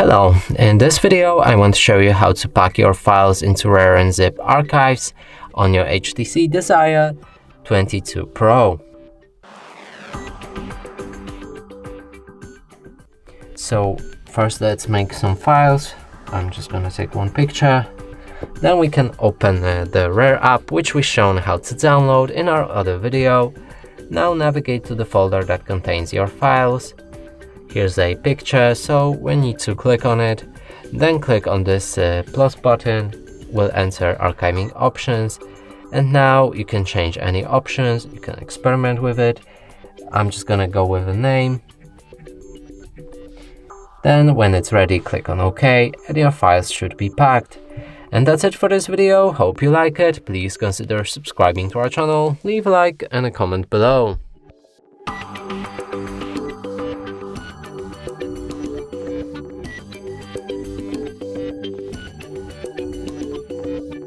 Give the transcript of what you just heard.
Hello, in this video I want to show you how to pack your files into RAR and zip archives on your HTC Desire 22 Pro. So first let's make some files. I'm just gonna take one picture. Then we can open the RAR app, which we've shown how to download in our other video. Now navigate to the folder that contains your files. Here's a picture, so we need to click on it. Then click on this plus button. We'll enter archiving options. And now you can change any options. You can experiment with it. I'm just gonna go with a name. Then when it's ready, click on OK and your files should be packed. And that's it for this video. Hope you like it. Please consider subscribing to our channel, leave a like and a comment below.